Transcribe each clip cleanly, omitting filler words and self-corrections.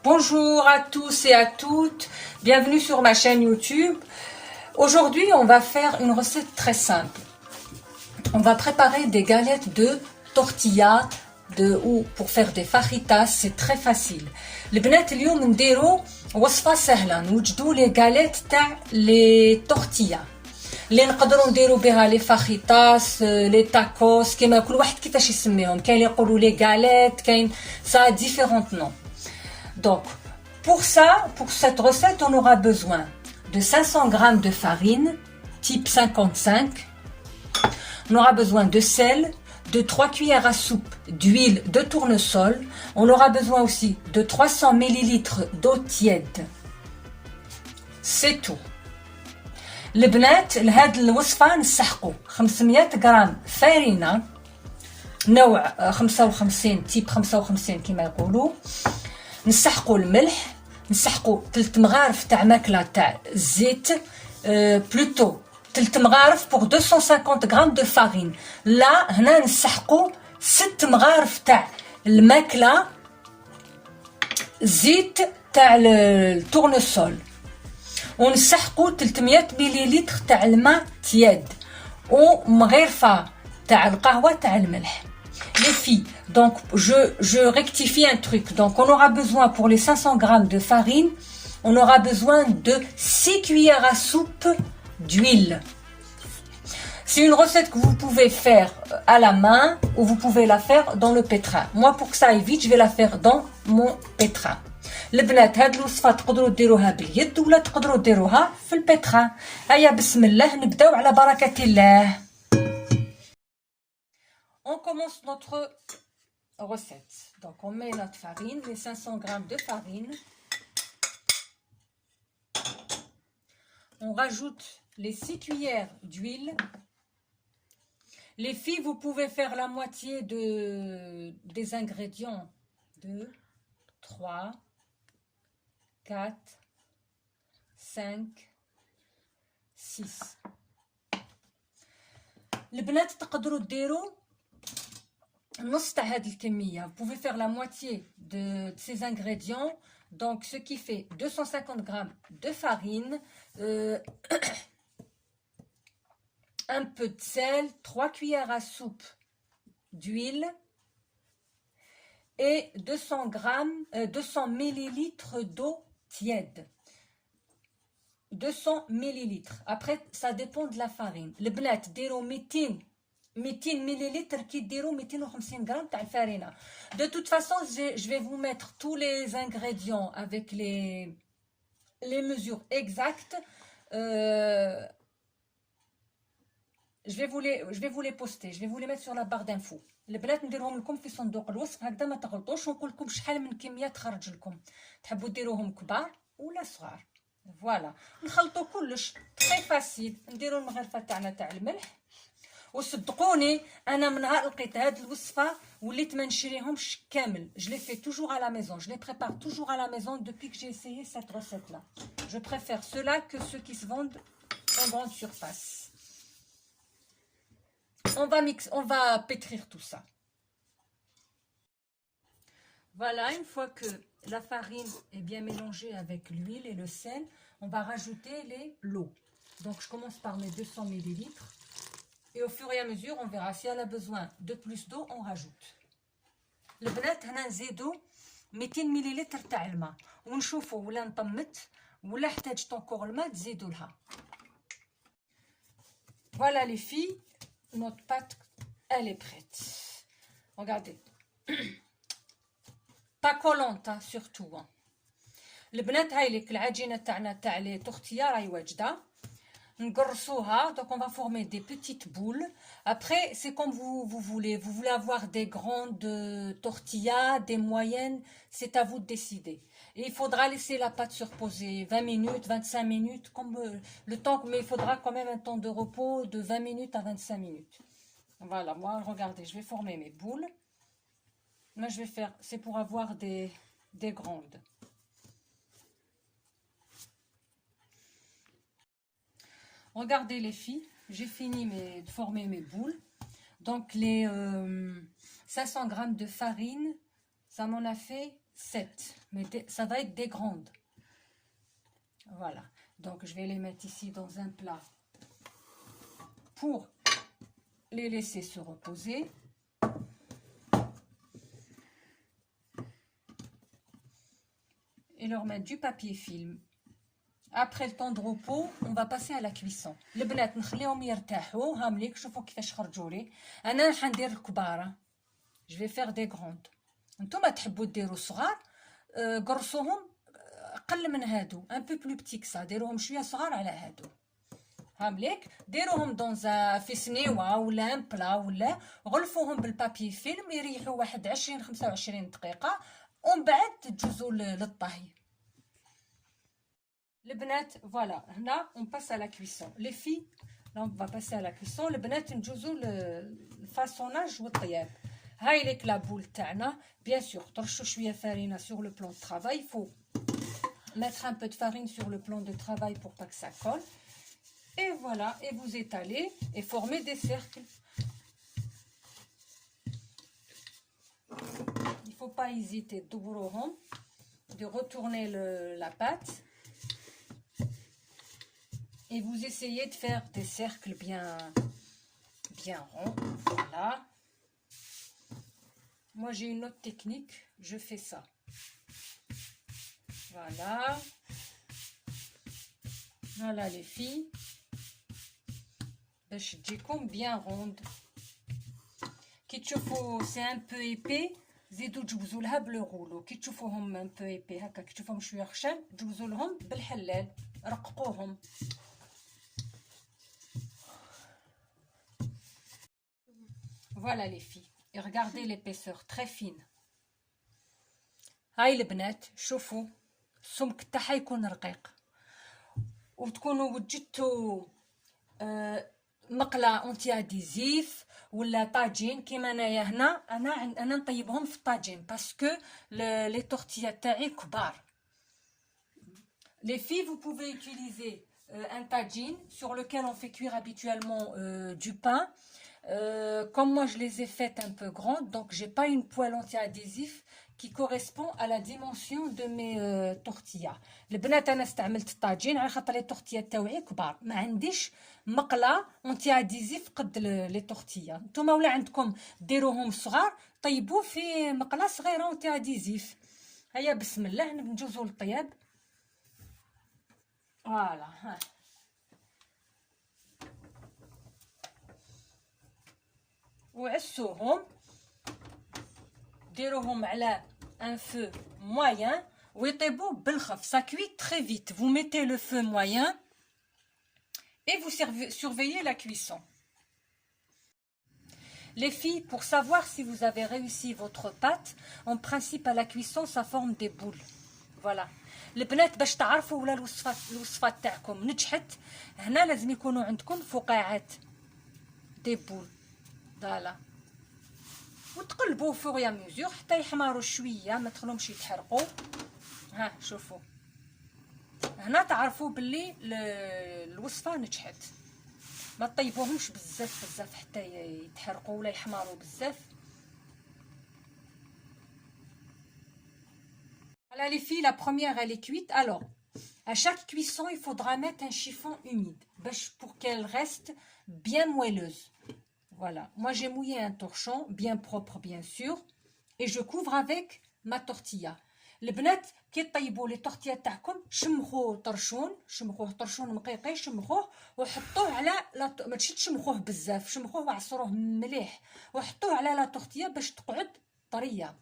Bonjour à tous et à toutes, bienvenue sur ma chaîne YouTube. Aujourd'hui, on va faire une recette très simple. On va préparer des galettes de tortilla ou pour faire des fajitas, c'est très facile. البنات اليوم نديرو وصفة سهلة نوجدو لي غاليت تاع لي تورتيا اللي نقدروا نديروا بها لي فاخيتاس لي تاكوس كيما كل واحد كيفاش يسميهم كاين اللي يقولوا لي غاليت كاين ça différents noms. Donc pour cette recette on aura besoin de 500 g de farine type 55. On aura besoin de sel, de 3 cuillères à soupe d'huile de tournesol. On aura besoin aussi de 300 ml d'eau tiède. C'est tout. البنات لهاد الوصفة نسحقو 500 غرام فرينة نوع 55 تيب 55 كما يقولوا. نسحقو الملح، نسحقو 3 مغارف تاع ماكلة تاع الزيت بلوتو 3 مغارف pour 250 غرام de farine. لا هنا نسحقو 6 مغارف تاع الماكلة زيت تاع التورنسول. ونسحقو 300 مليلتر تاع الماء تياد ومغرفة تاع القهوة تاع الملح. Les filles, donc je rectifie un truc. Donc on aura besoin pour les 500 grammes de farine, on aura besoin de 6 cuillères à soupe d'huile. C'est une recette que vous pouvez faire à la main ou vous pouvez la faire dans le pétrin. Moi pour que ça aille vite, je vais la faire dans mon pétrin. البنات هاد الوصفه تقدروا ديروها باليد ولا تقدروا ديروها في البيتران. هيا بسم الله نبداو على بركه الله. On commence notre recette. Donc on met notre farine, les 500 g de farine. On rajoute les 6 cuillères d'huile. Les filles, vous pouvez faire la moitié des ingrédients. 2, 3, 4, 5, 6. البنات تقدروا ديروا نص تاع هاد الكميه. Vous pouvez faire la moitié de ces ingrédients, donc ce qui fait 250 g de farine, un peu de sel, 3 cuillères à soupe d'huile et 200 ml d'eau tiède. 200 ml. Après, ça dépend de la farine. البنات ديروا 200 ml كي ديروا 250 غرام تاع الفرينه. De toute façon, je vais vous mettre tous les ingrédients avec les mesures exactes. Je vais vous les poster, je vais vous les mettre sur la barre d'infos. البنات نديرهم لكم في صندوق الوصف هكذا ما تغلطوش ونقول لكم شحال من كميه تخرج لكم. تحبوا ديروهم كبار ولا صغار. فوالا نخلطوا كلش تري فاسيل. نديروا المغرفه تاعنا تاع الملح. وصدقوني انا من نهار لقيت هاد الوصفه وليت ما نشريهمش كامل. Je les fais toujours à la maison, je les prépare toujours à la maison depuis que j'ai essayé cette recette là. Je préfère ceux-là que ceux qui se vendent en grande surface. On va pétrir tout ça. Voilà, une fois que la farine est bien mélangée avec l'huile et le sel, on va rajouter l'eau. Donc je commence par mes 200 ml et au fur et à mesure on verra si elle a besoin de plus d'eau, on rajoute. البنات هنا نزيدو 200 ملل تاع الماء ونشوفوا ولا نطمت ولا احتاجت encore الماء تزيدوا لها. Voilà les filles. Notre pâte, elle est prête. Regardez. Pas collante, hein, surtout. Hein. البنات هاي لك العجينة تاعنا تاع لي تورتيا راهي واجدة. نقرصوها. Donc on va former des petites boules. Après, c'est comme vous voulez. Vous voulez avoir des grandes tortillas, des moyennes. C'est à vous de décider. Et il faudra laisser la pâte se reposer 20 minutes, 25 minutes, comme le temps, mais il faudra quand même un temps de repos de 20 minutes à 25 minutes. Voilà, moi, regardez, je vais former mes boules. Moi, je vais faire, c'est pour avoir des grandes. Regardez les filles, j'ai fini de former mes boules. Donc les 500 g de farine, ça m'en a fait 7. Mais ça va être des grandes. Voilà. Donc, je vais les mettre ici dans un plat pour les laisser se reposer. Et leur mettre du papier film. Après le temps de repos, on va passer à la cuisson. البنات نخليهم يرتاحوا. هامليك شوفوا كيفاش خرجوا لي. انا حندير الكباره. Je vais faire des grandes. نتوما تحبوا ديروا صغار قرصوهم اقل من هادو un peu plus petit que ça. ديروهم شويه صغار على هادو. هامليك ديروهم في سنيوه ولا ان بلا ولا غلفوهم بالبابي فيلم يريحوا واحد 20-25 دقيقه ومن بعد تجوزوا للطهي. البنات فوالا هنا on passe à la cuisson. Les filles là on va passer à la cuisson. البنات نجوزوا الفاسوناج والطياب. هاي ليك لا بول تاعنا. bien sûr ترشوا شويه فارينه sur le plan de travail. Il faut mettre un peu de farine sur le plan de travail pour pas que ça colle. Et voilà, et vous étalez et formez des cercles. Il faut pas hésiter de retourner la pâte. Et vous essayez de faire des cercles bien ronds. Voilà. Moi, j'ai une autre technique. Je fais ça. Voilà. Voilà les filles. باش تجيكم bien ronde. كي تشوفوا c'est un peu épais زيدوا تجوزوا لها بالغولو. كي تشوفوهم un peu épais هكا كي تشوفوهم شويه خشن تجوزوا لهم بالحلال رققوهم. Voilà les filles. Et regardez l'épaisseur très fine. هاي البنات شوفوا السمك تاعها يكون رقيق وتكونوا وجدتوا مقله اونتي اديزيف ولا طاجين كيما انايا هنا. انا نطيبهم في الطاجين باسكو لي تورتيا تاعي كبار. Les filles, vous pouvez utiliser un tagine sur lequel on fait cuire habituellement du pain. Comme moi je les ai faites un peu grandes, donc j'ai pas une poêle anti-adhésif qui correspond à la dimension de mes tortillas. البنات انا استعملت الطاجين على خاطر لي تورتيا تاوعي كبار، ما عنديش مقله انتي اديزيف قد لي تورتيا. نتوما ولا عندكم ديروهم صغار طيبوه في مقله صغيره انتي اديزيف. هيا بسم الله نجوزو للطياب. فوالا ها وعسوهم ديروهم على un feu moyen ويطيبوا بالخف. Ça cuit très vite. Vous mettez le feu moyen et vous surveillez la cuisson. Les filles, pour savoir si vous avez réussi votre pâte, en principe à la cuisson ça forme des boules. Voilà. البنات باش تعرفوا ولا الوصفات تاعكم نجحت هنا لازم يكونوا عندكم فقاعات دي بول. فوالا وتقلبوا فور يا ميزور حتى يحمروا شويه ما تخلوهمش يتحرقوا. ها شوفوا هنا تعرفوا باللي الوصفه نجحت. ما طيبوهمش بزاف حتى يتحرقوا ولا يحمروا بزاف. Voilà les filles, la première elle est cuite. Alors à chaque cuisson il faudra mettre un chiffon humide pour qu'elle reste bien moelleuse. Voilà, moi j'ai mouillé un torchon bien propre bien sûr et je couvre avec ma tortilla. البنات كي طيبوا لي طورتيا تاعكم شمخوه طرشون مقيقي شمخوه وحطوه على ماشي تشمخوه بزاف شمخوه وعصروه مليح وحطوه على لا طورتيا باش تقعد طريه.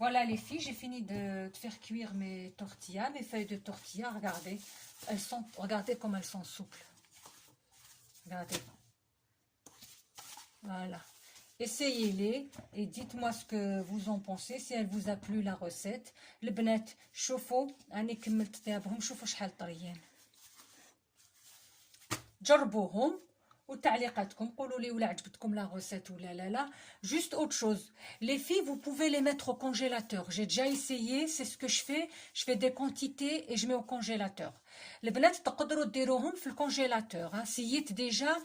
Voilà les filles, j'ai fini de faire cuire mes tortillas, mes feuilles de tortilla. Regardez, regardez comme elles sont souples. Regardez. Voilà. Essayez-les et dites-moi ce que vous en pensez, si elle vous a plu la recette. البنات شوفوا أنا كملت ثيابهم شوفوا شحال طريين. جربوهم وتعليقاتكم قولوا لي ولا عجبتكم la recette ou la. Juste autre chose, les filles vous pouvez les mettre au congélateur. J'ai déjà essayé, c'est ce que je fais des quantités et je mets au congélateur. البنات تقدروا ديروهم في الكونجيلاتور. سيت déjà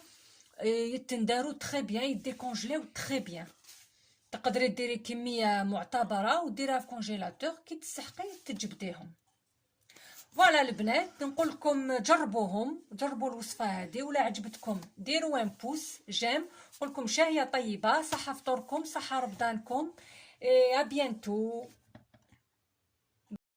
يتنداروا très bien, يديكونجليو très bien. تقدري ديري كميه معتبره وديرها في كونجيلاتور كي تسحقي تجبديهم. فوالا البنات نقول لكم جربوا الوصفه هذه ولا عجبتكم ديروا ان بوس جيم. نقول لكم شاهيه طيبه، صحه فطوركم، صحه رمضانكم، ا بيانتو.